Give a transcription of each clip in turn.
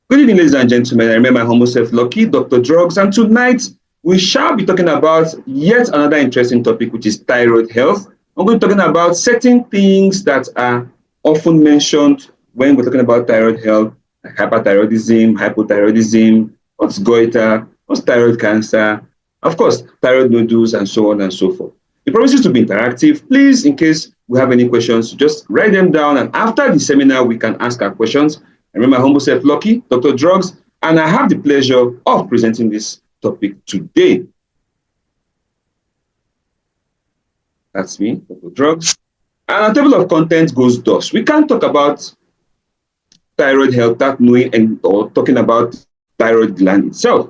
Good evening, ladies and gentlemen. I remember my humble self, Lucky, Dr. Drugs, and tonight we shall be talking about yet another interesting topic, which is thyroid health. I'm going to be talking about certain things that are often mentioned when we're talking about thyroid health, like hyperthyroidism, hypothyroidism, what's goiter, what's thyroid cancer, of course, thyroid nodules, and so on and so forth. It promises to be interactive. Please, in case we have any questions, just write them down, and after the seminar, we can ask our questions. I remember my humble self, Lucky, Dr. Drugs, and I have the pleasure of presenting this topic today. That's me, Dr. Drugs. And our table of contents goes thus. We can't talk about thyroid health without knowing or talking about thyroid gland itself.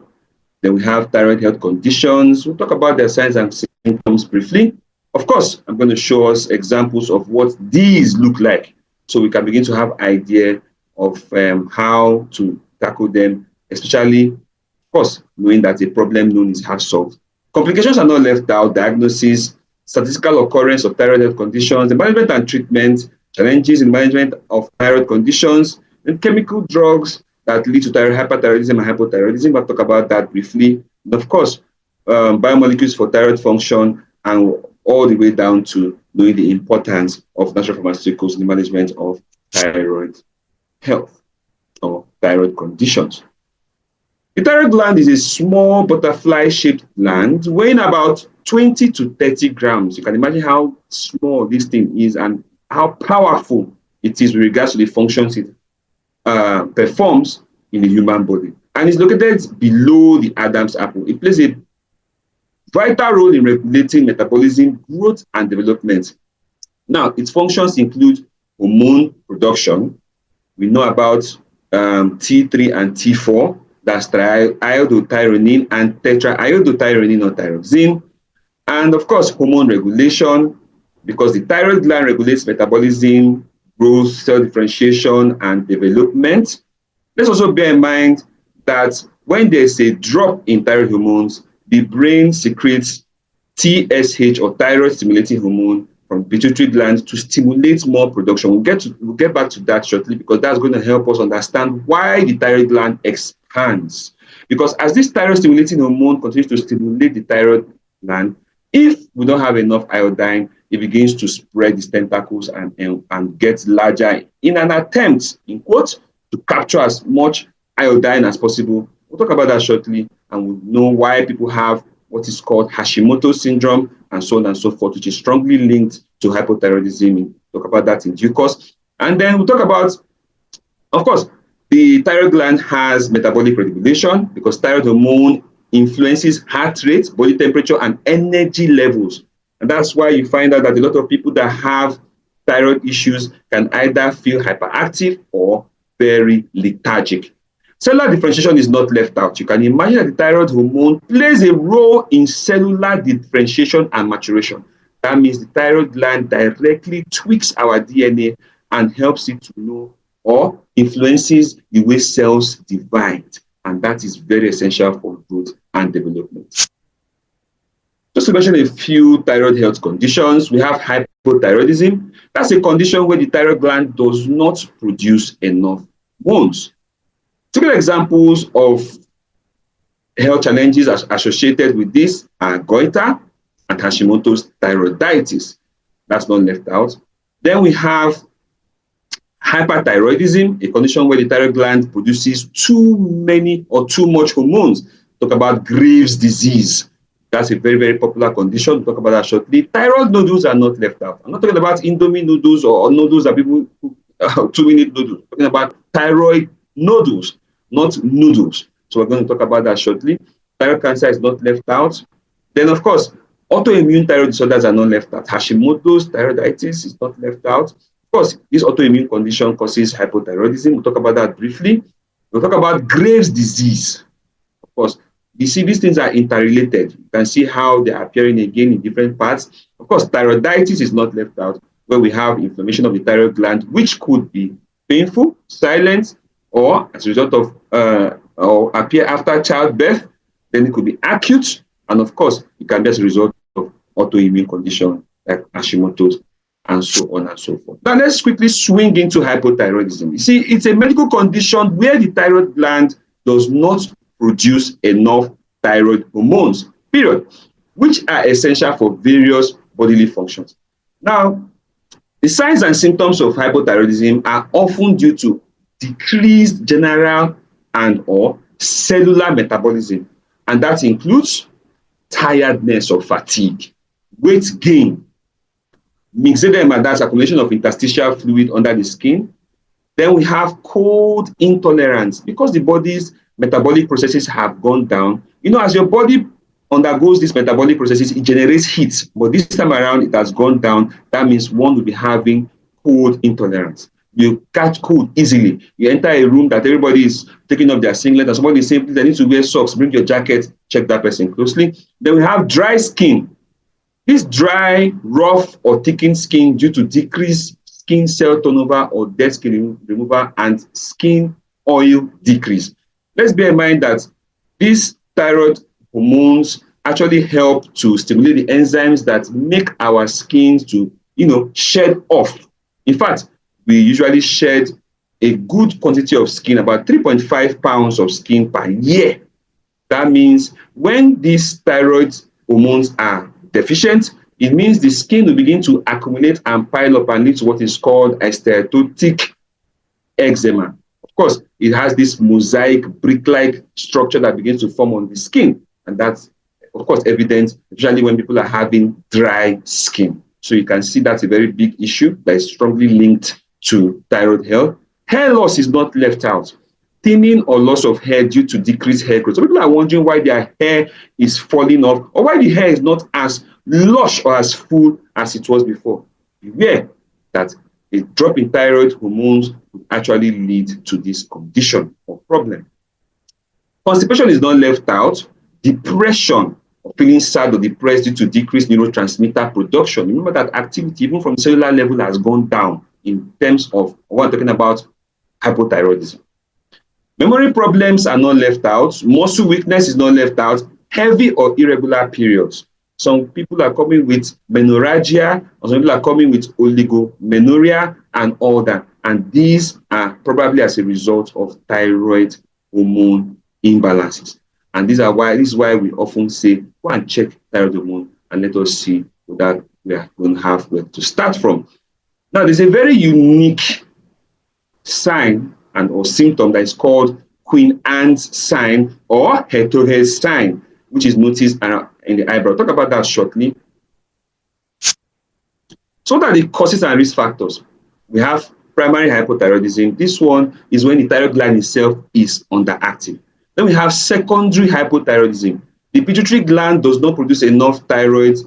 Then we have thyroid health conditions. We'll talk about their signs and symptoms briefly. Of course, I'm going to show us examples of what these look like so we can begin to have idea of how to tackle them, especially, of course, knowing that a problem known is half solved. Complications are not left out, diagnosis, statistical occurrence of thyroid health conditions, the management and treatment, challenges in management of thyroid conditions, and chemical drugs that lead to hyperthyroidism and hypothyroidism. I'll talk about that briefly. And of course, biomolecules for thyroid function, and all the way down to knowing the importance of natural pharmaceuticals in the management of thyroid health or thyroid conditions. The thyroid gland is a small butterfly-shaped gland weighing about 20 to 30 grams. You can imagine how small this thing is and how powerful it is with regards to the functions it performs in the human body. And it's located below the Adam's apple. It plays a vital role in regulating metabolism, growth, and development. Now, its functions include hormone production. We know about T3 and T4, that's iodothyronine and tetraiodothyronine or thyroxine. And of course, hormone regulation, because the thyroid gland regulates metabolism, growth, cell differentiation, and development. Let's also bear in mind that when there's a drop in thyroid hormones, the brain secretes TSH or thyroid stimulating hormone from the pituitary gland to stimulate more production. We'll get back to that shortly because that's going to help us understand why the thyroid gland expands. Because as this thyroid stimulating hormone continues to stimulate the thyroid gland, if we don't have enough iodine, it begins to spread its tentacles and get larger in an attempt, in quotes, to capture as much iodine as possible. We'll talk about that shortly, and we'll know why people have what is called Hashimoto's syndrome and so on and so forth, which is strongly linked to hypothyroidism. We'll talk about that in due course. And then we'll talk about, of course, the thyroid gland has metabolic regulation because thyroid hormone influences heart rate, body temperature, and energy levels. And that's why you find out that a lot of people that have thyroid issues can either feel hyperactive or very lethargic. Cellular differentiation is not left out. You can imagine that the thyroid hormone plays a role in cellular differentiation and maturation. That means the thyroid gland directly tweaks our DNA and helps it to know or influences the way cells divide. And that is very essential for growth and development. Just to mention a few thyroid health conditions, we have hypothyroidism. That's a condition where the thyroid gland does not produce enough hormones. Typical examples of health challenges associated with this are goiter and Hashimoto's thyroiditis. That's not left out. Then we have hyperthyroidism, a condition where the thyroid gland produces too many or too much hormones. Talk about Graves' disease. That's a very, very popular condition. We'll talk about that shortly. Thyroid nodules are not left out. I'm not talking about Indomie noodles or noodles that people cook, 2-minute noodles. I'm talking about thyroid nodules, not noodles. So we're going to talk about that shortly. Thyroid cancer is not left out. Then, of course, autoimmune thyroid disorders are not left out. Hashimoto's thyroiditis is not left out. Of course, this autoimmune condition causes hypothyroidism. We'll talk about that briefly. We'll talk about Graves' disease. Of course, you see, these things are interrelated. You can see how they're appearing again in different parts. Of course, thyroiditis is not left out, where we have inflammation of the thyroid gland, which could be painful, silent, or as a result of or appear after childbirth. Then it could be acute, and of course, it can be as a result of autoimmune condition like Hashimoto's and so on and so forth. Now, let's quickly swing into hypothyroidism. You see, it's a medical condition where the thyroid gland does not produce enough thyroid hormones, period, which are essential for various bodily functions. Now, the signs and symptoms of hypothyroidism are often due to decreased general and or cellular metabolism, and that includes tiredness or fatigue, weight gain, myxedema, that's accumulation of interstitial fluid under the skin. Then we have cold intolerance because the body's metabolic processes have gone down. You know, as your body undergoes these metabolic processes, it generates heat, but this time around it has gone down. That means one will be having cold intolerance. You catch cold easily. You enter a room that everybody is taking off their singlet and somebody is saying, they need to wear socks, bring your jacket, check that person closely. Then we have dry skin. This dry, rough, or thickened skin due to decreased skin cell turnover or dead skin removal and skin oil decrease. Let's bear in mind that these thyroid hormones actually help to stimulate the enzymes that make our skin to, shed off. In fact, we usually shed a good quantity of skin, about 3.5 pounds of skin per year. That means when these thyroid hormones are deficient, it means the skin will begin to accumulate and pile up and lead to what is called a steatotic eczema. Of course, it has this mosaic brick-like structure that begins to form on the skin. And that's, of course, evident, especially when people are having dry skin. So you can see that's a very big issue that is strongly linked to thyroid health. Hair loss is not left out. Thinning or loss of hair due to decreased hair growth. So people are wondering why their hair is falling off or why the hair is not as lush or as full as it was before. Beware that a drop in thyroid hormones will actually lead to this condition or problem. Constipation is not left out. Depression, or feeling sad or depressed due to decreased neurotransmitter production. Remember that activity, even from cellular level, has gone down in terms of what I'm talking about, hypothyroidism. Memory problems are not left out. Muscle weakness is not left out. Heavy or irregular periods. Some people are coming with menorrhagia, or some people are coming with oligomenorrhea and all that. And these are probably as a result of thyroid hormone imbalances. And this is why we often say, go and check thyroid hormone and let us see that we are going to have where to start from. Now, there's a very unique sign and or symptom that is called Queen Anne's sign or Hetohe's sign, which is noticed in the eyebrow. I'll talk about that shortly. So what are the causes and risk factors? We have primary hypothyroidism. This one is when the thyroid gland itself is underactive. Then we have secondary hypothyroidism. The pituitary gland does not produce enough thyroid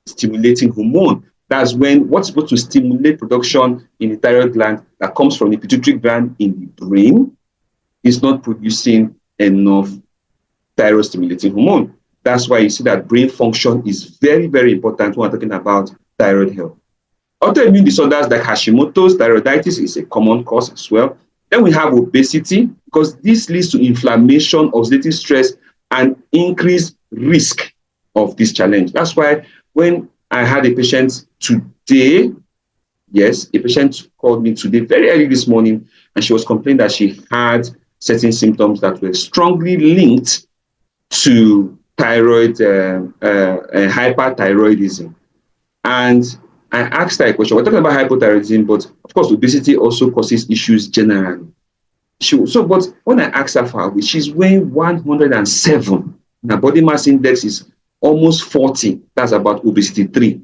stimulating hormone. That's when what's supposed to stimulate production in the thyroid gland that comes from the pituitary gland in the brain is not producing enough thyroid stimulating hormone. That's why you see that brain function is very, very important when we're talking about thyroid health. Autoimmune disorders like Hashimoto's thyroiditis is a common cause as well. Then we have obesity, because this leads to inflammation, oxidative stress, and increased risk of this challenge. That's why when I had a patient today, yes, a patient called me today very early this morning, and she was complaining that she had certain symptoms that were strongly linked to thyroid hyperthyroidism. And I asked her a question. We're talking about hypothyroidism, but of course, obesity also causes issues generally. But when I asked her for her weight, she's weighing 107. Her body mass index is almost 40. That's about obesity 3.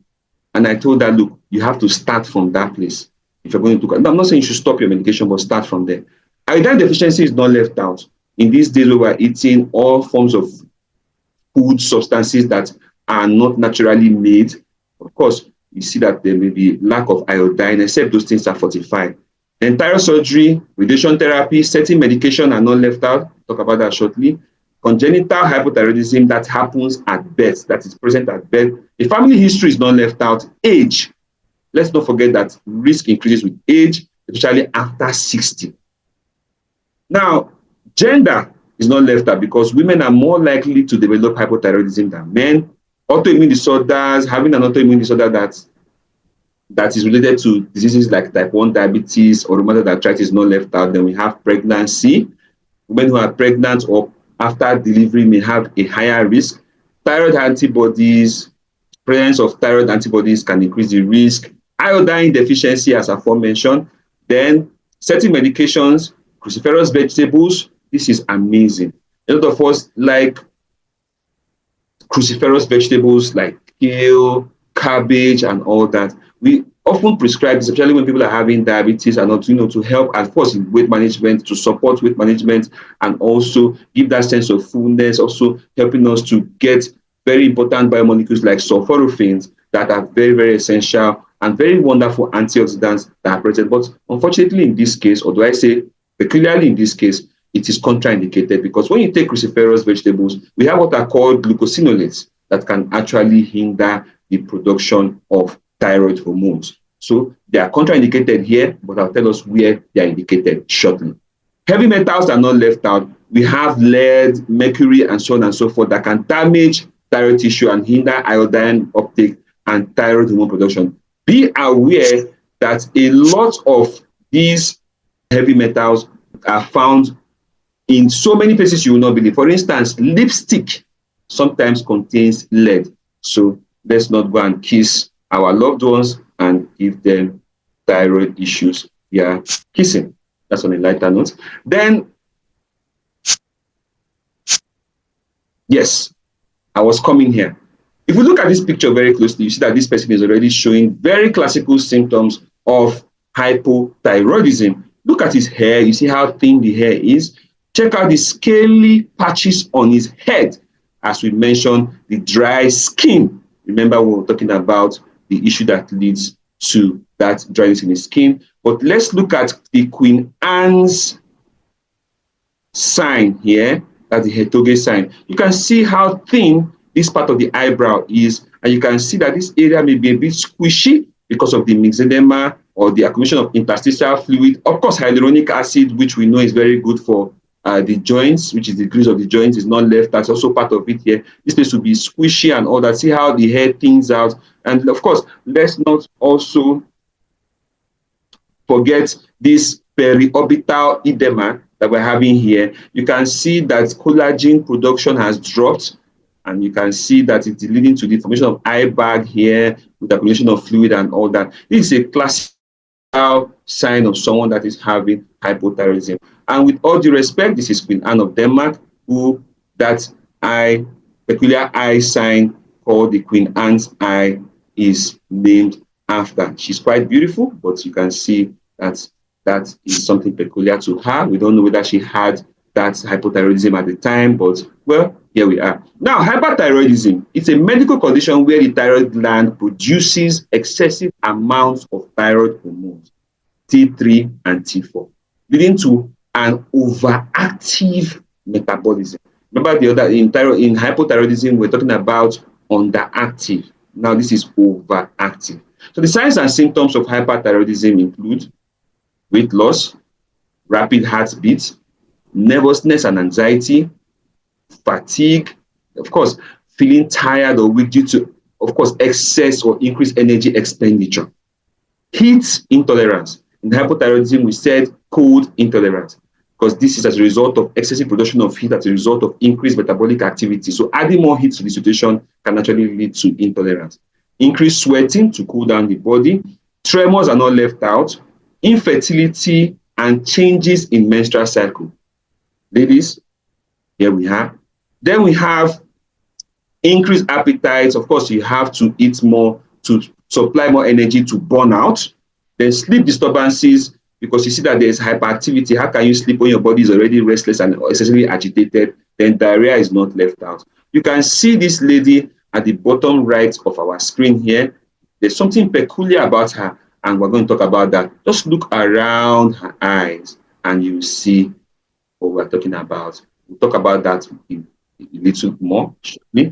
And I told her, look, you have to start from that place. If you're going to, I'm not saying you should stop your medication, but start from there. Iodine deficiency is not left out. In these days, we're eating all forms of food substances that are not naturally made. Of course, you see that there may be lack of iodine, except those things are fortified. Then thyroid surgery, radiation therapy, certain medication are not left out. Talk about that shortly. Congenital hypothyroidism that happens at birth, that is present at birth. A family history is not left out. Age. Let's not forget that risk increases with age, especially after 60. Now, gender is not left out because women are more likely to develop hypothyroidism than men. Autoimmune disorders, having an autoimmune disorder that that is related to diseases like type 1 diabetes or rheumatoid arthritis not left out. Then we have pregnancy. Women who are pregnant or after delivery may have a higher risk. Thyroid antibodies, presence of thyroid antibodies can increase the risk. Iodine deficiency, as aforementioned. Then certain medications, cruciferous vegetables. This is amazing. A lot of us like cruciferous vegetables like kale, cabbage, and all that. We often prescribe, especially when people are having diabetes, and not, to help, of course, in weight management, to support weight management, and also give that sense of fullness, also helping us to get very important biomolecules like sulforaphane that are very, very essential and very wonderful antioxidants that are present. But unfortunately, in this case, or do I say peculiarly in this case, it is contraindicated because when you take cruciferous vegetables, we have what are called glucosinolates that can actually hinder the production of thyroid hormones. So they are contraindicated here, but I'll tell us where they are indicated shortly. Heavy metals are not left out. We have lead, mercury, and so on and so forth that can damage thyroid tissue and hinder iodine uptake and thyroid hormone production. Be aware that a lot of these heavy metals are found in so many places you will not believe. For instance, lipstick sometimes contains lead. So let's not go and kiss our loved ones and give them thyroid issues via kissing. That's on a lighter note. Then, yes, I was coming here. If we look at this picture very closely, you see that this person is already showing very classical symptoms of hypothyroidism. Look at his hair. You see how thin the hair is. Check out the scaly patches on his head. As we mentioned, the dry skin. Remember, we were talking about the issue that leads to that dryness in the skin. But let's look at the Queen Anne's sign here. That's the Hetoge sign. You can see how thin this part of the eyebrow is, and you can see that this area may be a bit squishy because of the myxedema or the accumulation of interstitial fluid. Of course, hyaluronic acid, which we know is very good for the joints, which is the grease of the joints, is not left. That's also part of it here. This place will be squishy and all that. See how the hair thins out. And of course, let's not also forget this periorbital edema that we're having here. You can see that collagen production has dropped, and you can see that it's leading to the formation of eye bag here with accumulation of fluid and all that. This is a classic sign of someone that is having hypothyroidism. And with all due respect, this is Queen Anne of Denmark, who that eye, peculiar eye sign called the Queen Anne's eye is named after. She's quite beautiful, but you can see that that is something peculiar to her. We don't know whether she had that hypothyroidism at the time, but well, here we are. Now, hyperthyroidism, it's a medical condition where the thyroid gland produces excessive amounts of thyroid hormones, T3 and T4, leading to an overactive metabolism. Remember the other in hypothyroidism, we're talking about underactive. Now this is overactive. So the signs and symptoms of hyperthyroidism include weight loss, rapid heartbeat, nervousness and anxiety, fatigue, of course, feeling tired or weak due to, of course, excess or increased energy expenditure. Heat intolerance. In hypothyroidism, we said cold intolerance, because this is as a result of excessive production of heat as a result of increased metabolic activity. So adding more heat to the situation can actually lead to intolerance. Increased sweating to cool down the body. Tremors are not left out. Infertility and changes in menstrual cycle. Ladies, here we have. Then we have increased appetite. Of course, you have to eat more to supply more energy to burn out. Then sleep disturbances, because you see that there's hyperactivity. How can you sleep when your body is already restless and excessively agitated? Then diarrhea is not left out. You can see this lady at the bottom right of our screen here. There's something peculiar about her, and we're going to talk about that. Just look around her eyes and you see what we're talking about. We'll talk about that a little more shortly.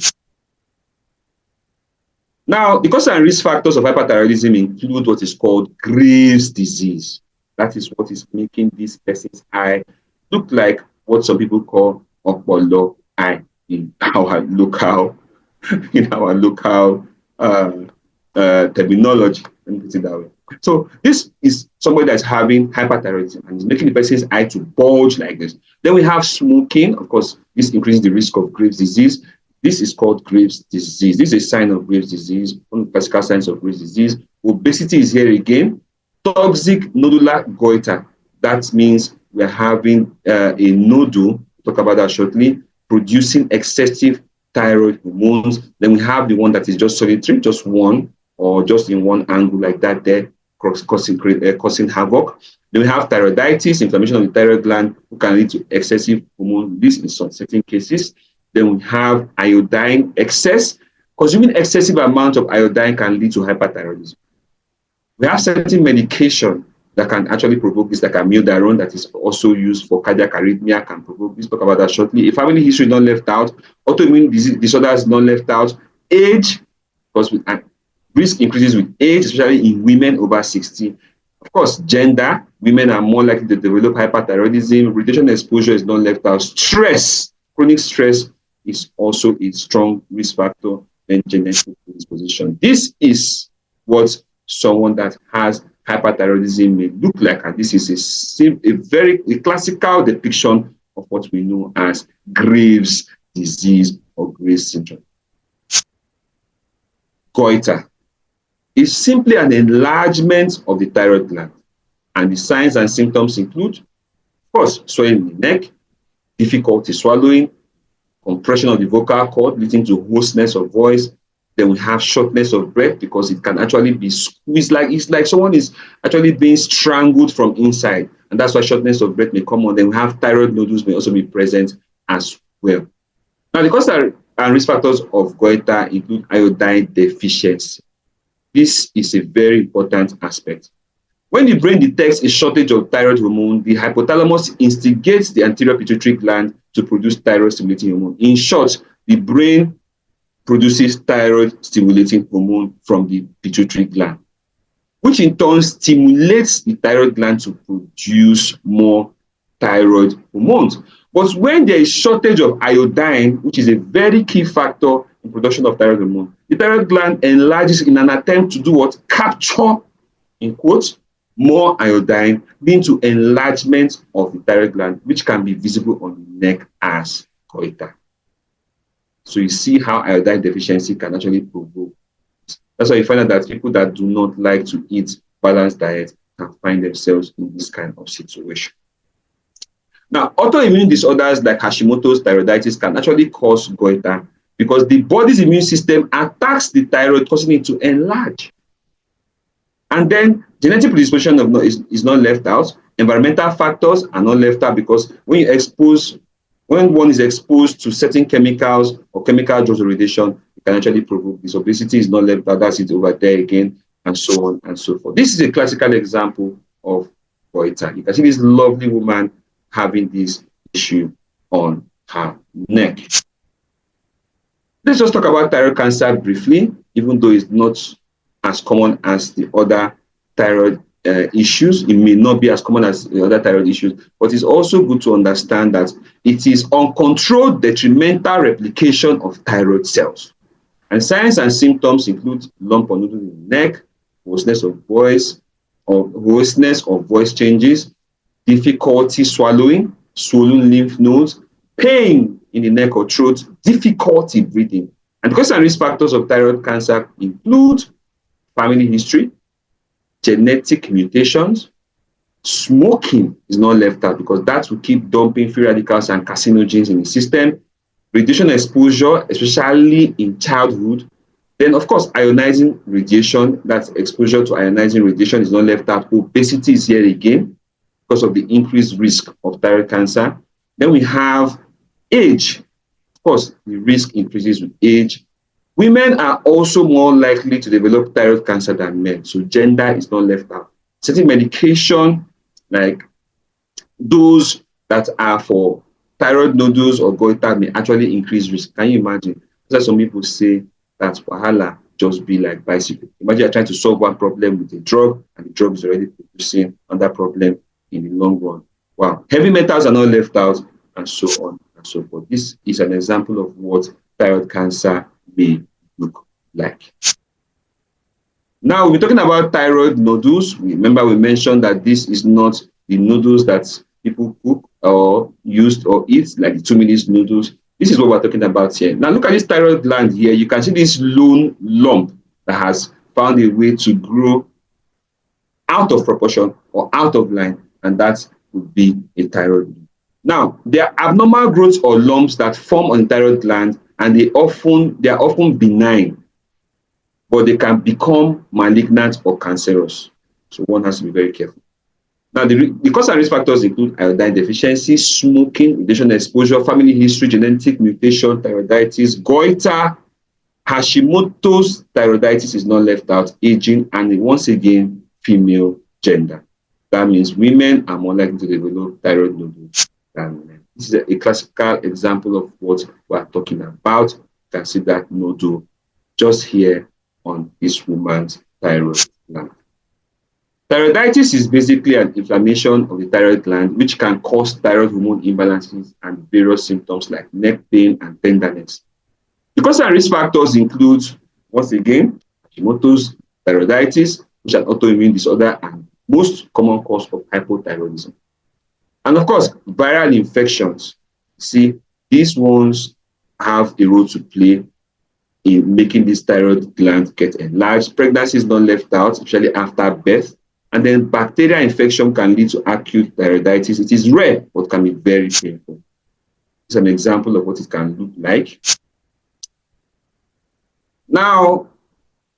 Now, the causes and risk factors of hyperthyroidism include what is called Graves' disease. That is what is making this person's eye look like what some people call opolo eye in our local terminology. Let me put it that way. So this is somebody that's having hyperthyroidism and is making the person's eye to bulge like this. Then we have smoking. Of course, this increases the risk of Graves' disease. This is called Graves' disease. This is a sign of Graves' disease, one of the classical signs of Graves' disease. Obesity is here again. Toxic nodular goiter. That means we're having a nodule, we'll talk about that shortly, producing excessive thyroid hormones. Then we have the one that is just solitary, just one, or just in one angle like that there, causing havoc. Then we have thyroiditis, inflammation of the thyroid gland, who can lead to excessive hormone release in some certain cases. Then we have iodine excess. Consuming excessive amount of iodine can lead to hyperthyroidism. We have certain medication that can actually provoke this, like amiodarone, that is also used for cardiac arrhythmia, can provoke this. Talk about that shortly. A family history not left out, autoimmune disorders not left out, age, because risk increases with age, especially in women over 60. Of course, gender, women are more likely to develop hyperthyroidism. Radiation exposure is not left out. Stress, chronic stress is also a strong risk factor and genetic predisposition. This is what someone that has hyperthyroidism may look like, and this is a very classical depiction of what we know as Graves' disease or Graves' syndrome. Goiter is simply an enlargement of the thyroid gland, and the signs and symptoms include, of course, swelling in the neck, difficulty swallowing, compression of the vocal cord leading to hoarseness of voice. Then we have shortness of breath, because it can actually be squeezed, like it's like someone is actually being strangled from inside, and that's why shortness of breath may come on. Then we have thyroid nodules may also be present as well. Now, the causes and risk factors of goiter include iodine deficiency. This is a very important aspect. When the brain detects a shortage of thyroid hormone, the hypothalamus instigates the anterior pituitary gland to produce thyroid stimulating hormone. In short, the brain produces thyroid stimulating hormone from the pituitary gland, which in turn stimulates the thyroid gland to produce more thyroid hormones. But when there is shortage of iodine, which is a very key factor in production of thyroid hormone, the thyroid gland enlarges in an attempt to do what? Capture, in quotes, more iodine, leading to enlargement of the thyroid gland, which can be visible on the neck as goiter. So you see how iodine deficiency can actually provoke. That's why you find out that people that do not like to eat balanced diet can find themselves in this kind of situation. Now, autoimmune disorders like Hashimoto's thyroiditis can actually cause goiter because the body's immune system attacks the thyroid, causing it to enlarge. And then genetic predisposition is not left out. Environmental factors are not left out, because when one is exposed to certain chemicals or chemical drugs or radiation, it can actually provoke this. Obesity is not left out, that's it over there again, and so on and so forth. This is a classical example of goiter. You can see this lovely woman having this issue on her neck. Let's just talk about thyroid cancer briefly, even though it's not as common as the other thyroid issues. It may not be as common as the other thyroid issues, but it's also good to understand that it is uncontrolled detrimental replication of thyroid cells. And signs and symptoms include lump or nodules in the neck, hoarseness of voice, or hoarseness or voice changes, difficulty swallowing, swollen lymph nodes, pain in the neck or throat, difficulty breathing. And causes and risk factors of thyroid cancer include family history, genetic mutations, smoking is not left out because that will keep dumping free radicals and carcinogens in the system, radiation exposure, especially in childhood. Then, of course, ionizing radiation, that's exposure to ionizing radiation is not left out. Obesity is here again because of the increased risk of thyroid cancer. Then we have age. Of course, the risk increases with age. Women are also more likely to develop thyroid cancer than men, so gender is not left out. Certain medication, like those that are for thyroid nodules or goiter, may actually increase risk. Can you imagine? That's why some people say that wahala just be like bicycle. Imagine you're trying to solve one problem with a drug, and the drug is already producing another problem in the long run. Wow. Heavy metals are not left out, and so on and so forth. This is an example of what thyroid cancer may look like. Now, we're talking about thyroid nodules. Remember, we mentioned that this is not the noodles that people cook or use or eat, like the 2 minutes noodles. This is what we're talking about here. Now, look at this thyroid gland here. You can see this lone lump that has found a way to grow out of proportion or out of line, and that would be a thyroid. Now, there are abnormal growths or lumps that form on the thyroid gland, and they are often benign, but they can become malignant or cancerous. So one has to be very careful. Now, the cause and risk factors include iodine deficiency, smoking, radiation exposure, family history, genetic mutation, thyroiditis, goiter, Hashimoto's thyroiditis is not left out, aging, and once again, female gender. That means women are more likely to develop thyroid nodules than men. This is a classical example of what we are talking about. You can see that nodule just here on this woman's thyroid gland. Thyroiditis is basically an inflammation of the thyroid gland, which can cause thyroid hormone imbalances and various symptoms like neck pain and tenderness. The cause and risk factors include, once again, Hashimoto's thyroiditis, which is an autoimmune disorder and most common cause of hypothyroidism. And of course, viral infections. See, these ones have a role to play in making this thyroid gland get enlarged. Pregnancy is not left out, especially after birth. And then bacterial infection can lead to acute thyroiditis. It is rare, but can be very painful. It's an example of what it can look like. Now,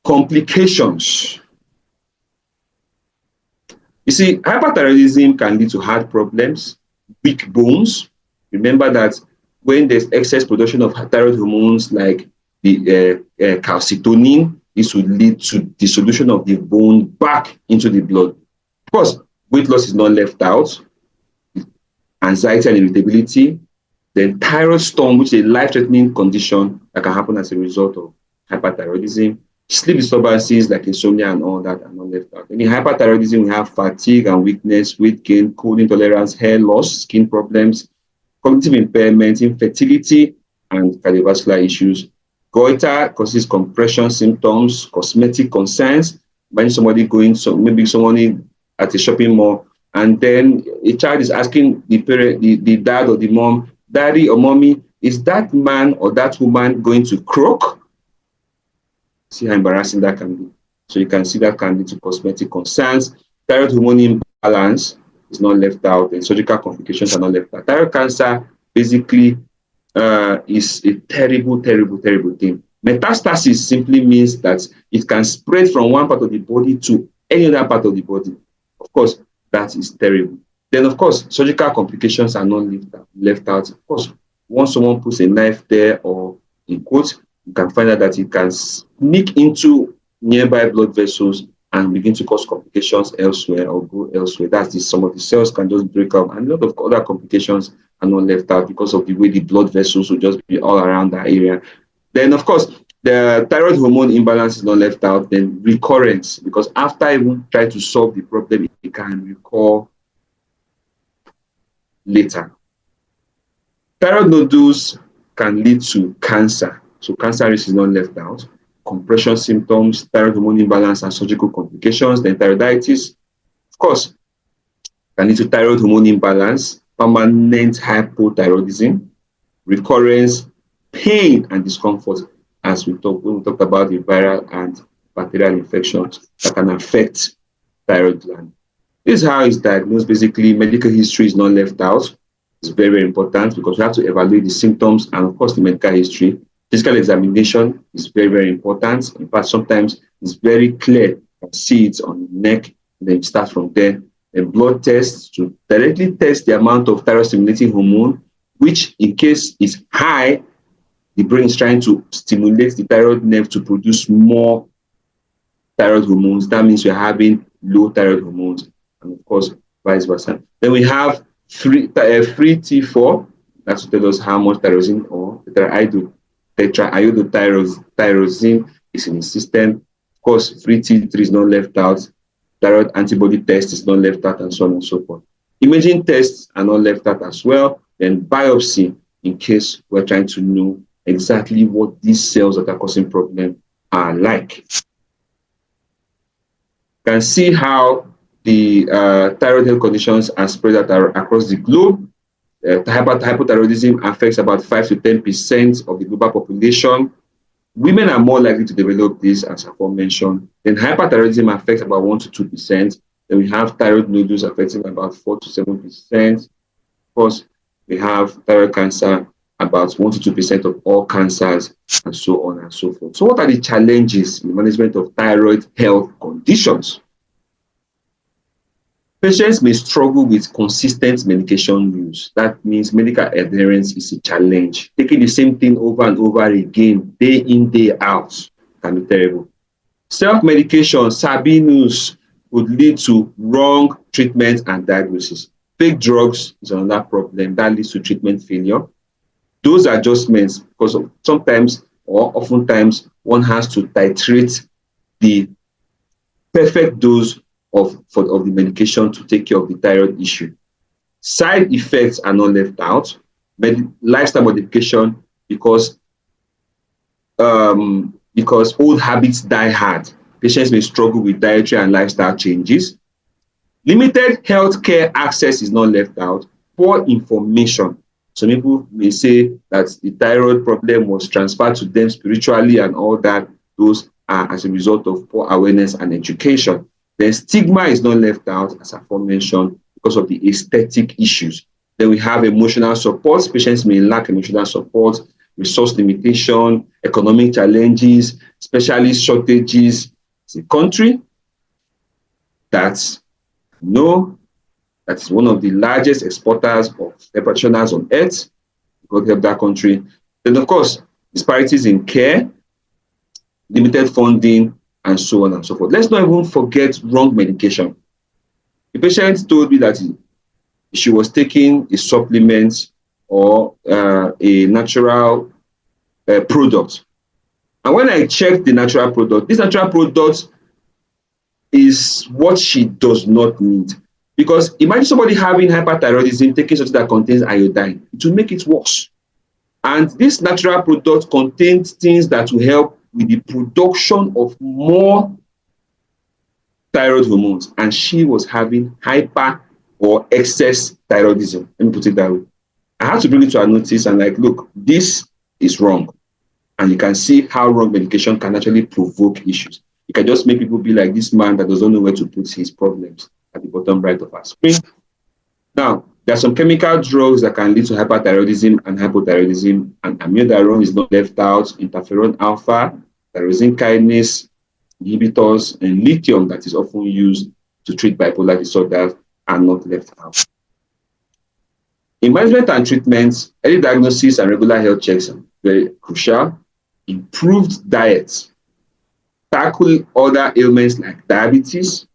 complications. You see, hyperthyroidism can lead to heart problems, weak bones. Remember that when there's excess production of thyroid hormones like the calcitonin, this would lead to dissolution of the bone back into the blood. Of course, weight loss is not left out, anxiety and irritability, then thyroid storm, which is a life-threatening condition that can happen as a result of hyperthyroidism. Sleep disturbances like insomnia and all that are not left out. In hyperthyroidism, we have fatigue and weakness, weight gain, cold intolerance, hair loss, skin problems, cognitive impairment, infertility, and cardiovascular issues. Goiter causes compression symptoms, cosmetic concerns. Imagine somebody going, so maybe somebody at a shopping mall, and then a child is asking the parent, the dad or the mom, daddy or mommy, is that man or that woman going to croak? See how embarrassing that can be. So you can see that can lead to cosmetic concerns. Thyroid hormone imbalance is not left out, and surgical complications are not left out. Thyroid cancer basically is a terrible, terrible, terrible thing. Metastasis simply means that it can spread from one part of the body to any other part of the body. Of course, that is terrible. Then, of course, surgical complications are not left out. Of course, once someone puts a knife there or a quote, you can find out that it can sneak into nearby blood vessels and begin to cause complications elsewhere or go elsewhere. That's this. Some of the cells can just break up, and a lot of other complications are not left out because of the way the blood vessels will just be all around that area. Then, of course, the thyroid hormone imbalance is not left out. Then recurrence, because after even try to solve the problem, it can recur later. Thyroid nodules can lead to cancer. So cancer risk is not left out. Compression symptoms, thyroid hormone imbalance, and surgical complications. Then thyroiditis, of course, can lead to thyroid hormone imbalance, permanent hypothyroidism, recurrence, pain, and discomfort, as when we talked about the viral and bacterial infections that can affect thyroid gland. This is how it's diagnosed. Basically, medical history is not left out. It's very, very important because we have to evaluate the symptoms and, of course, the medical history. Physical examination is very, very important. In fact, sometimes it's very clear. You can see it on the neck, and then you start from there. Then blood tests to directly test the amount of thyroid-stimulating hormone, which, in case is high, the brain is trying to stimulate the thyroid nerve to produce more thyroid hormones. That means you're having low thyroid hormones, and of course, vice versa. Then we have free T4. That's to tell us how much tyrosine or tetraiodotyrosine is in the system. Of course, free T3 is not left out. Thyroid antibody test is not left out, and so on and so forth. Imaging tests are not left out as well. Then biopsy, in case we're trying to know exactly what these cells that are causing problem are like. can see how the thyroid health conditions are spread out across the globe. Hypothyroidism affects about 5 to 10% of the global population. Women are more likely to develop this, as aforementioned. Then hyperthyroidism affects about 1 to 2%. Then we have thyroid nodules affecting about 4 to 7%. Of course, we have thyroid cancer, about 1 to 2% of all cancers, and so on and so forth. So, what are the challenges in the management of thyroid health conditions? Patients may struggle with consistent medication use. That means medical adherence is a challenge. Taking the same thing over and over again, day in, day out, can be terrible. Self-medication, sabi news, would lead to wrong treatment and diagnosis. Fake drugs is another problem that leads to treatment failure. Those adjustments, because sometimes or oftentimes one has to titrate the perfect dose of the medication to take care of the thyroid issue. Side effects are not left out. Lifestyle modification, because old habits die hard. Patients may struggle with dietary and lifestyle changes. Limited healthcare access is not left out. Poor information. Some people may say that the thyroid problem was transferred to them spiritually and all that. Those are as a result of poor awareness and education. Then stigma is not left out, as aforementioned, because of the aesthetic issues. Then we have emotional support. Patients may lack emotional support, resource limitation, economic challenges, specialist shortages. It's a country that's that is one of the largest exporters of air practitioners on earth. God help that country. Then, of course, disparities in care, limited funding, and so on and so forth. Let's not even forget wrong medication. The patient told me that she was taking a supplement or a natural product. And when I checked the natural product, this natural product is what she does not need. Because imagine somebody having hyperthyroidism taking something that contains iodine. It will make it worse. And this natural product contains things that will help with the production of more thyroid hormones. And she was having hyper or excess thyroidism. Let me put it that way. I had to bring it to her notice and like, look, this is wrong. And you can see how wrong medication can actually provoke issues. It can just make people be like this man that doesn't know where to put his problems at the bottom right of our screen. Now, there are some chemical drugs that can lead to hyperthyroidism and hypothyroidism, and amiodarone is not left out, interferon alpha, tyrosine kinase inhibitors, and lithium that is often used to treat bipolar disorders are not left out. In management and treatment, early diagnosis and regular health checks are very crucial. Improved diet, tackle other ailments like diabetes.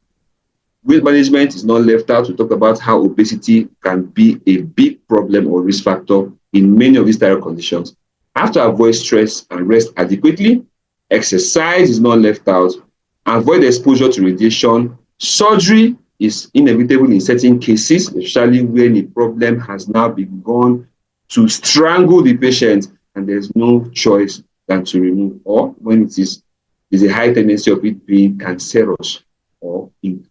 Weight management is not left out. We talk about how obesity can be a big problem or risk factor in many of these thyroid conditions. Have to avoid stress and rest adequately. Exercise is not left out. Avoid exposure to radiation. Surgery is inevitable in certain cases, especially when the problem has now begun to strangle the patient and there's no choice than to remove, or when there's a high tendency of it being cancerous or in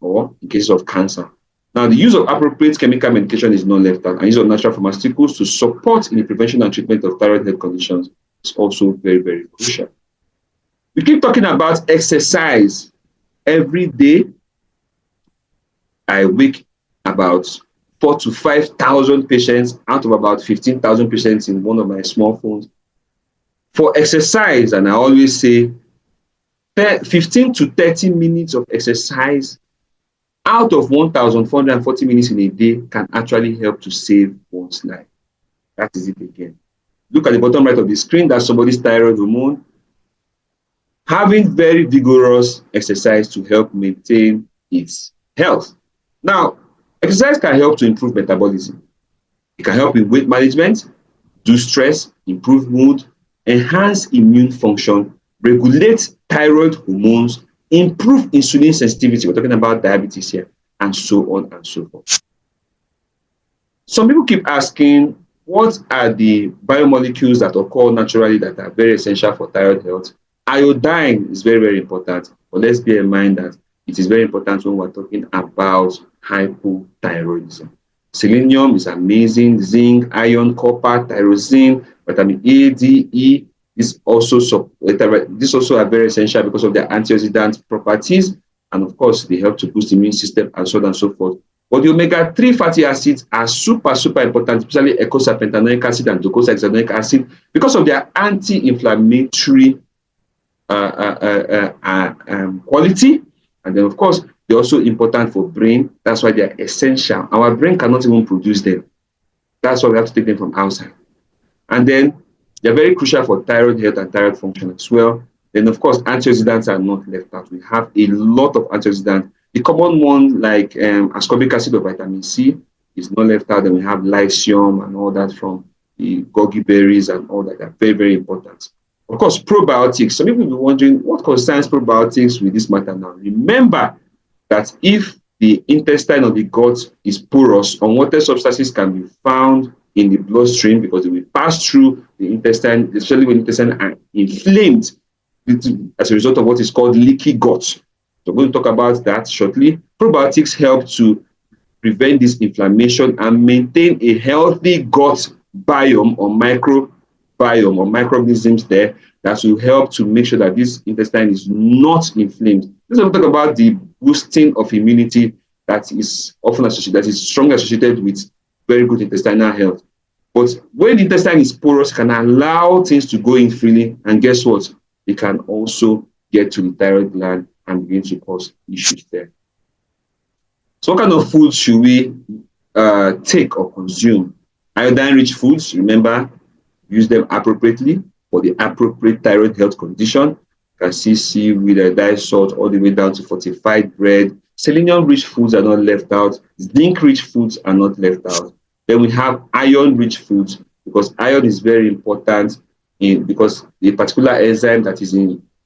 cases of cancer. Now, the use of appropriate chemical medication is not left out, and use of natural pharmaceuticals to support in the prevention and treatment of thyroid health conditions is also very, very crucial. We keep talking about exercise. Every day, I wake about 4,000 to 5,000 patients out of about 15,000 patients in one of my small phones for exercise, and I always say 15 to 30 minutes of exercise out of 1,440 minutes in a day can actually help to save one's life. That is it again. Look at the bottom right of the screen. That's somebody's thyroid hormone. Having very vigorous exercise to help maintain its health. Now, exercise can help to improve metabolism. It can help in weight management, reduce stress, improve mood, enhance immune function, regulate thyroid hormones, improve insulin sensitivity. We're talking about diabetes here, and so on and so forth. Some people keep asking, what are the biomolecules that occur naturally that are very essential for thyroid health? Iodine is very, very important, but let's bear in mind that It is very important when we're talking about hypothyroidism. Selenium is amazing, zinc, iron, copper, tyrosine, vitamin A, D, E. This also are very essential because of their antioxidant properties, and of course, they help to boost the immune system and so on and so forth. But the omega-3 fatty acids are super important, especially eicosapentaenoic acid and docosahexaenoic acid, because of their anti-inflammatory quality. And then, of course, they're also important for brain. That's why they're essential. Our brain cannot even produce them. That's why we have to take them from outside. And then they're very crucial for thyroid health and thyroid function as well. Then, of course, antioxidants are not left out. We have a lot of antioxidants. The common one, like ascorbic acid or vitamin C, is not left out. Then we have lycium and all that from the goji berries and all that. They're very important. Of course, probiotics. Some people will be wondering what concerns probiotics with this matter now. Remember that if the intestine or the gut is porous, unwanted substances can be found in the bloodstream because they will pass through the intestine, especially when the intestine are inflamed as a result of what is called leaky gut. So we're going to talk about that shortly. Probiotics help to prevent this inflammation and maintain a healthy gut biome or microbiome or microorganisms there that will help to make sure that this intestine is not inflamed. Let's talk about the boosting of immunity that is often associated, that is strongly associated with very good intestinal health. But when the intestine is porous, it can allow things to go in freely, and guess what? It can also get to the thyroid gland and begin to cause issues there. So what kind of foods should we take or consume? Iodine-rich foods, remember, use them appropriately for the appropriate thyroid health condition. You can see seaweed, iodine salt, all the way down to fortified bread. Selenium-rich foods are not left out. Zinc-rich foods are not left out. Then we have iron-rich foods, because iron is very important because the particular enzyme that is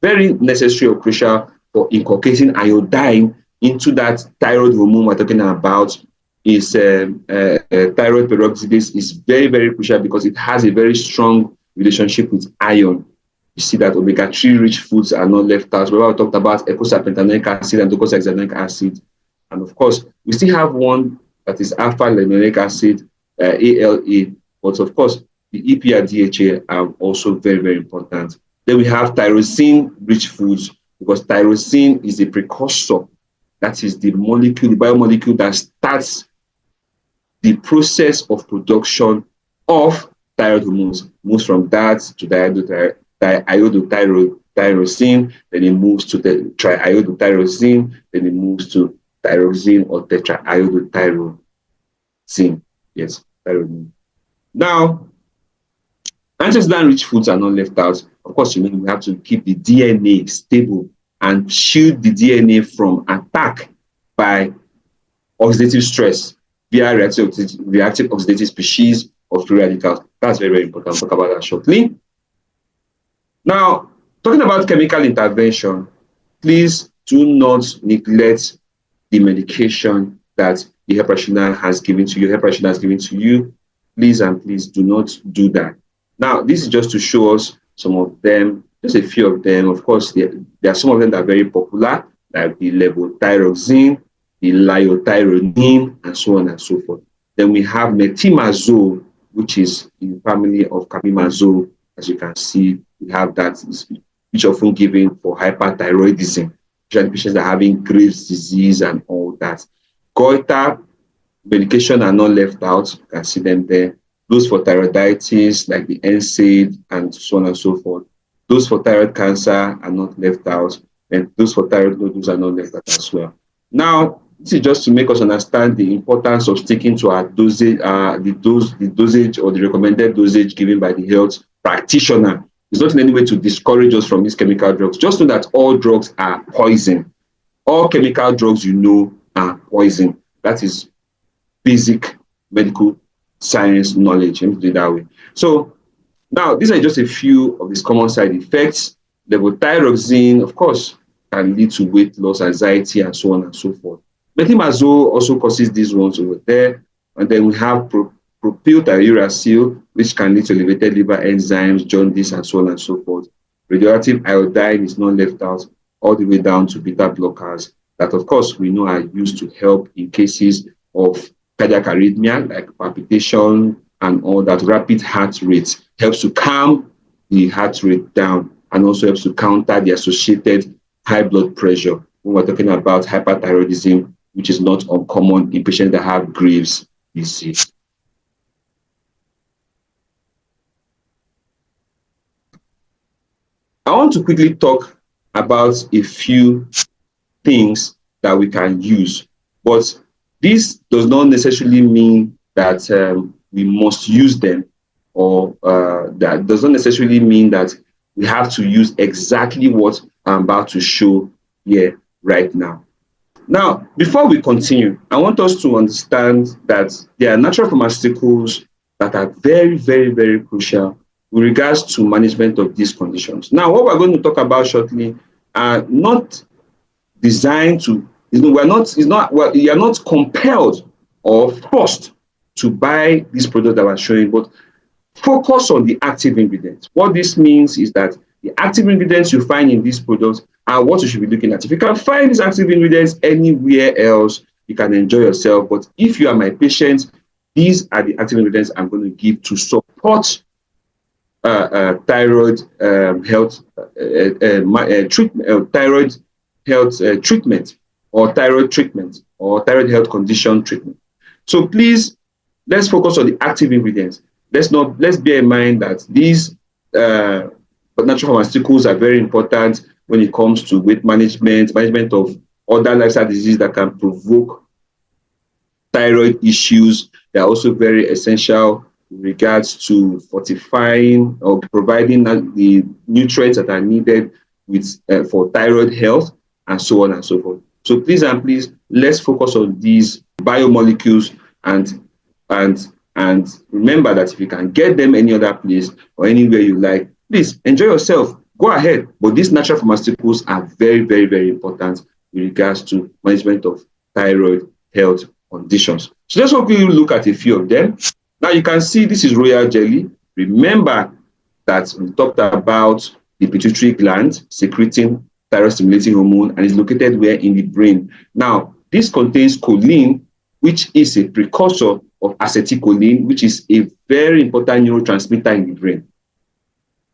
very necessary or crucial for inculcating iodine into that thyroid hormone we're talking about is thyroid peroxidase is very crucial because it has a very strong relationship with iron. You see that omega-3 rich foods are not left out. We talked about eicosapentaenoic acid and docosahexaenoic acid. And of course, we still have one that is alpha-linolenic acid, ALA. But of course, the EPA, DHA are also very important. Then we have tyrosine rich foods, because tyrosine is a precursor. That is the molecule, the biomolecule that starts the process of production of thyroid hormones. Moves from that to iodotyrosine, then it moves to the triiodotyrosine, then it moves to thyroxine or tetraiodotyrosine. Yes, thyroid. Now, antioxidant-rich foods are not left out. Of course, we have to keep the DNA stable and shield the DNA from attack by oxidative stress via reactive oxidative species of free radicals. That's very important. I'll talk about that shortly. Now, talking about chemical intervention, please do not neglect the medication that the hair practitioner has given to you. Please and please do not do that. Now, this is just to show us some of them, just a few of them. Of course, there are some of them that are very popular, like the levothyroxine, the liothyronine, and so on and so forth. Then we have metimazole, which is in the family of carbimazole. As you can see, we have that, which are often given for hyperthyroidism, especially patients that are having Graves' disease and all that. Goiter medication are not left out. You can see them there. Those for thyroiditis, like the NSAID and so on and so forth. Those for thyroid cancer are not left out, and those for thyroid nodules are not left out as well. Now, this is just to make us understand the importance of sticking to our dosage, the dosage or the recommended dosage given by the health practitioner. It's not in any way to discourage us from these chemical drugs. Just know that all drugs are poison. All chemical drugs are poison. That is basic medical science knowledge. Let me do it that way. So now, these are just a few of these common side effects. Levothyroxine, of course, can lead to weight loss, anxiety, and so on and so forth. Metimazole also causes these ones over there. And then we have propylthiouracil, which can lead to elevated liver enzymes, jaundice, and so on and so forth. Radioactive iodine is not left out, all the way down to beta blockers that, of course, we know are used to help in cases of cardiac arrhythmia, like palpitation and all that. Rapid heart rate helps to calm the heart rate down and also helps to counter the associated high blood pressure when we're talking about hyperthyroidism, which is not uncommon in patients that have Graves' disease. I want to quickly talk about a few things that we can use, but this does not necessarily mean that we must use them, or that does not necessarily mean that we have to use exactly what I'm about to show here right now. Now, before we continue, I want us to understand that there are natural pharmaceuticals that are very, very, very crucial with regards to management of these conditions. Now, what we're going to talk about shortly are not designed to, you are not compelled or forced to buy this product that we're showing, but focus on the active ingredients. What this means is that the active ingredients you find in these products are what you should be looking at. If you can find these active ingredients anywhere else, you can enjoy yourself. But if you are my patient, these are the active ingredients I'm going to give to support thyroid health treatment, thyroid health treatment, or thyroid treatment, or thyroid health condition treatment. So please, let's focus on the active ingredients. Let's bear in mind that these natural pharmaceuticals are very important when it comes to weight management, management of other lifestyle diseases that can provoke thyroid issues. They are also very essential in regards to fortifying or providing the nutrients that are needed with for thyroid health, and so on and so forth. So please and please, let's focus on these biomolecules, and remember that if you can get them any other place or anywhere you like, please enjoy yourself. Go ahead. But these natural pharmaceuticals are very, very, very important in regards to management of thyroid health conditions. So let's quickly look at a few of them. Now you can see this is royal jelly. Remember that we talked about the pituitary gland secreting thyroid stimulating hormone, and is located where? In the brain. Now, this contains choline, which is a precursor of acetylcholine, which is a very important neurotransmitter in the brain.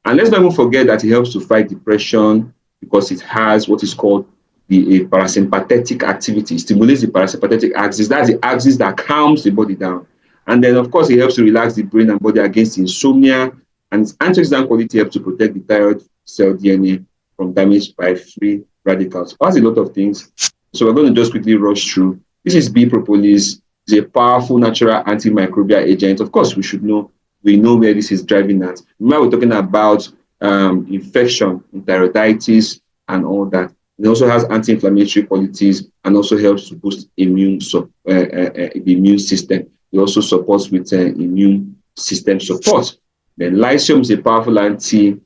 And let's not even forget that it helps to fight depression because it has what is called the parasympathetic activity. It stimulates the parasympathetic axis. That's the axis that calms the body down. And then, of course, it helps to relax the brain and body against insomnia. And its antioxidant quality helps to protect the thyroid cell DNA from damage by free radicals. That's a lot of things. So we're going to just quickly rush through. This is bee propolis. It's a powerful natural antimicrobial agent. Of course, we know where this is driving at. Remember, we're talking about infection, thyroiditis, and all that. It also has anti-inflammatory qualities and also helps to boost the immune system. It also supports with immune system support. Then lycium is a powerful antioxidant.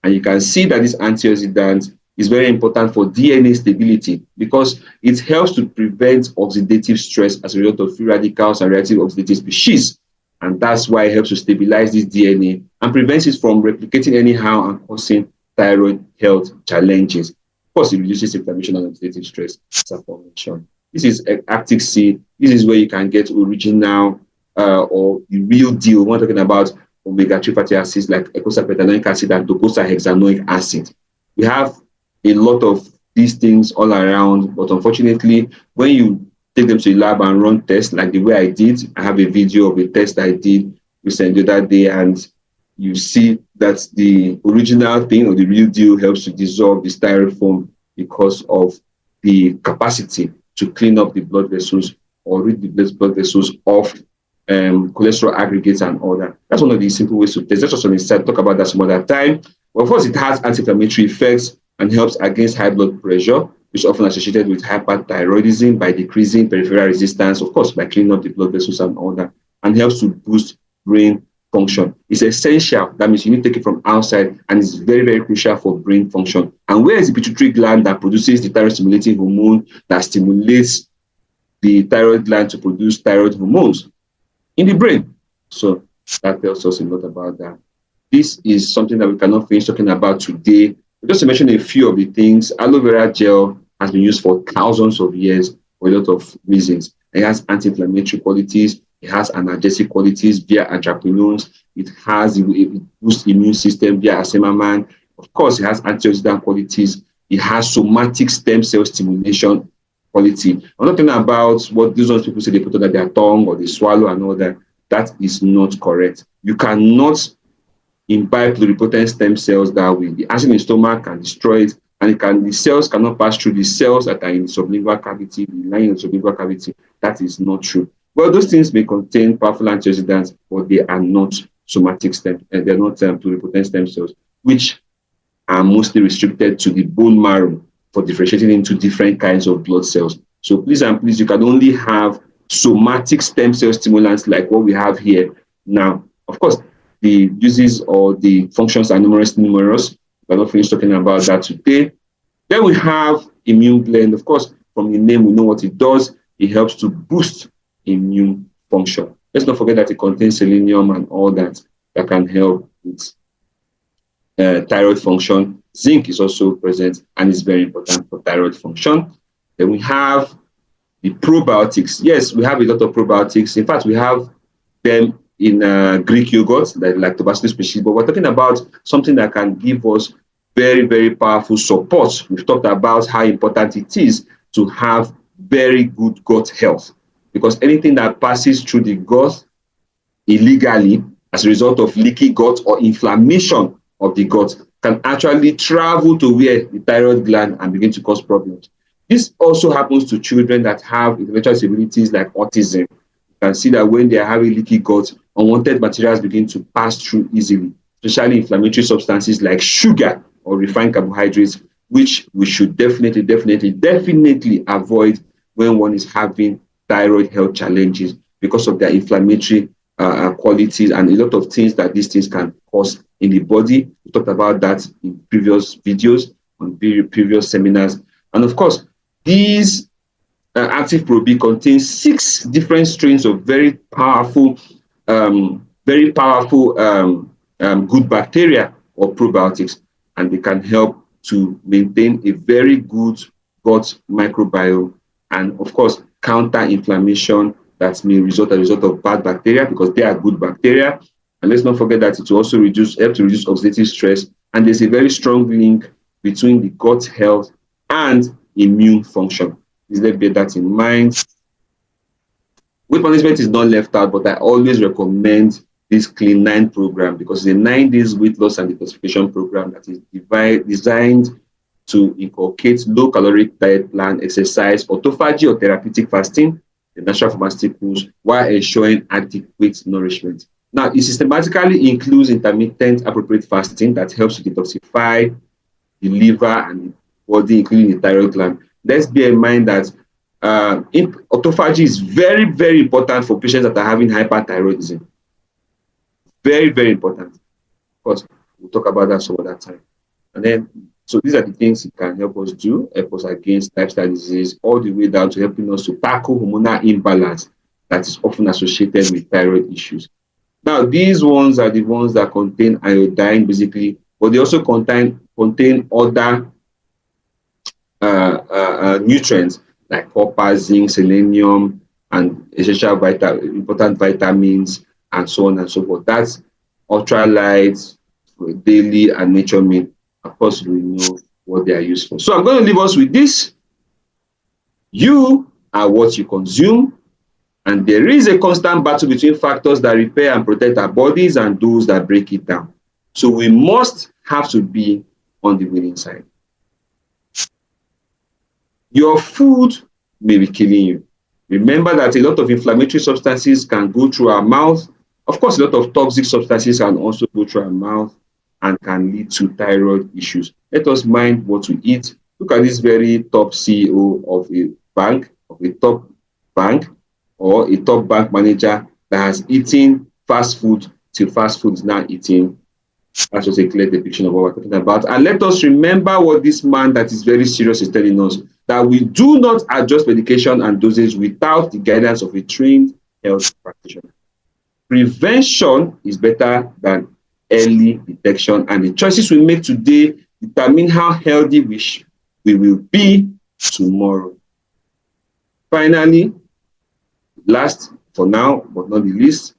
And you can see that this antioxidant is very important for DNA stability because it helps to prevent oxidative stress as a result of free radicals and reactive oxidative species. And that's why it helps to stabilize this DNA and prevents it from replicating anyhow and causing thyroid health challenges. Of course, it reduces inflammation and oxidative stress, as aforementioned. This is Arctic Sea. This is where you can get original or the real deal. We're talking about omega-3 fatty acids like eicosapentaenoic acid and docosahexaenoic acid. We have a lot of these things all around, but unfortunately, when you take them to the lab and run tests like the way I did, I have a video of a test I did recently the other day, and you see that the original thing or the real deal helps to dissolve the styrofoam because of the capacity to clean up the blood vessels or rid the blood vessels of cholesterol aggregates and all that. That's one of the simple ways to test. That's just an insight. Talk about that some other time. But of course, it has anti-inflammatory effects and helps against high blood pressure, which is often associated with hyperthyroidism by decreasing peripheral resistance, of course, by cleaning up the blood vessels and all that, and helps to boost brain function. It's essential. That means you need to take it from outside, and it's very, very crucial for brain function. And where is the pituitary gland that produces the thyroid stimulating hormone that stimulates the thyroid gland to produce thyroid hormones? In the brain. So that tells us a lot about that. This is something that we cannot finish talking about today. Just to mention a few of the things: aloe vera gel has been used for thousands of years for a lot of reasons. It has anti-inflammatory qualities. It has analgesic qualities via anthraquinones. It boosts immune system via asemaman. Of course, it has antioxidant qualities. It has somatic stem cell stimulation quality. I'm not talking about what those people say they put under their tongue or they swallow and all that. That is not correct. You cannot imbibe pluripotent stem cells that way. The acid in the stomach can destroy it, and the cells cannot pass through the cells that are in the sublingual cavity, the lining of the sublingual cavity. That is not true. Well, those things may contain powerful antioxidants, but they are not somatic stem, and they're not pluripotent stem cells, which are mostly restricted to the bone marrow for differentiating into different kinds of blood cells. So please and please, you can only have somatic stem cell stimulants like what we have here. Now, of course, the uses or the functions are numerous. We're not finished talking about that today. Then we have immune blend. Of course, from the name, we know what it does. It helps to boost immune function. Let's not forget that it contains selenium and all that can help with thyroid function. Zinc is also present and is very important for thyroid function. Then we have the probiotics. Yes, we have a lot of probiotics. In fact, we have them in Greek yogurt, that like Lactobacillus species, but we're talking about something that can give us very, very powerful support. We've talked about how important it is to have very good gut health, because anything that passes through the gut illegally as a result of leaky gut or inflammation of the gut can actually travel to where the thyroid gland and begin to cause problems. This also happens to children that have intellectual disabilities like autism. You can see that when they are having leaky gut, unwanted materials begin to pass through easily, especially inflammatory substances like sugar or refined carbohydrates, which we should definitely avoid when one is having thyroid health challenges because of their inflammatory qualities and a lot of things that these things can cause in the body. We talked about that in previous videos, on previous seminars. And of course, these Active Pro B contains 6 different strains of very powerful good bacteria or probiotics, and they can help to maintain a very good gut microbiome and, of course, counter inflammation that may result as a result of bad bacteria, because they are good bacteria. And let's not forget that it will also help to reduce oxidative stress. And there's a very strong link between the gut health and immune function. Please let's bear that in mind. Weight management is not left out, but I always recommend this Clean 9 program because it's a 9 days weight loss and detoxification program that is designed to inculcate low caloric diet plan, exercise, autophagy or therapeutic fasting, the natural pharmaceuticals, while ensuring adequate nourishment. Now, it systematically includes intermittent appropriate fasting that helps to detoxify the liver and the body, including the thyroid gland. Let's bear in mind that autophagy is very, very important for patients that are having hyperthyroidism. Very, very important. Of course, we'll talk about that some other time. And then, so these are the things it can help us do, help us against lifestyle disease, all the way down to helping us to tackle hormonal imbalance that is often associated with thyroid issues. Now, these ones are the ones that contain iodine, basically, but they also contain other nutrients like copper, zinc, selenium, and essential important vitamins, and so on and so forth. That's ultralight, daily, and nature made. Of course, we know what they are used for. So I'm going to leave us with this. You are what you consume, and there is a constant battle between factors that repair and protect our bodies and those that break it down. So we must have to be on the winning side. Your food may be killing you. Remember that a lot of inflammatory substances can go through our mouth. Of course, a lot of toxic substances can also go through our mouth and can lead to thyroid issues. Let us mind what we eat. Look at this very top CEO of a bank, or a top bank manager that has eaten fast food till fast food is now eating. That's just a clear depiction of what we're talking about. And let us remember what this man that is very serious is telling us, that we do not adjust medication and dosage without the guidance of a trained health practitioner. Prevention is better than early detection, and the choices we make today determine how healthy we will be tomorrow. Finally, last for now, but not the least,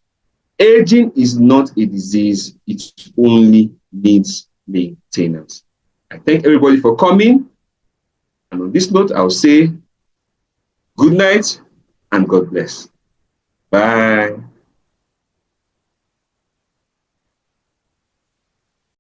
aging is not a disease, it only needs maintenance. I thank everybody for coming. And on this note, I'll say good night and God bless. Bye.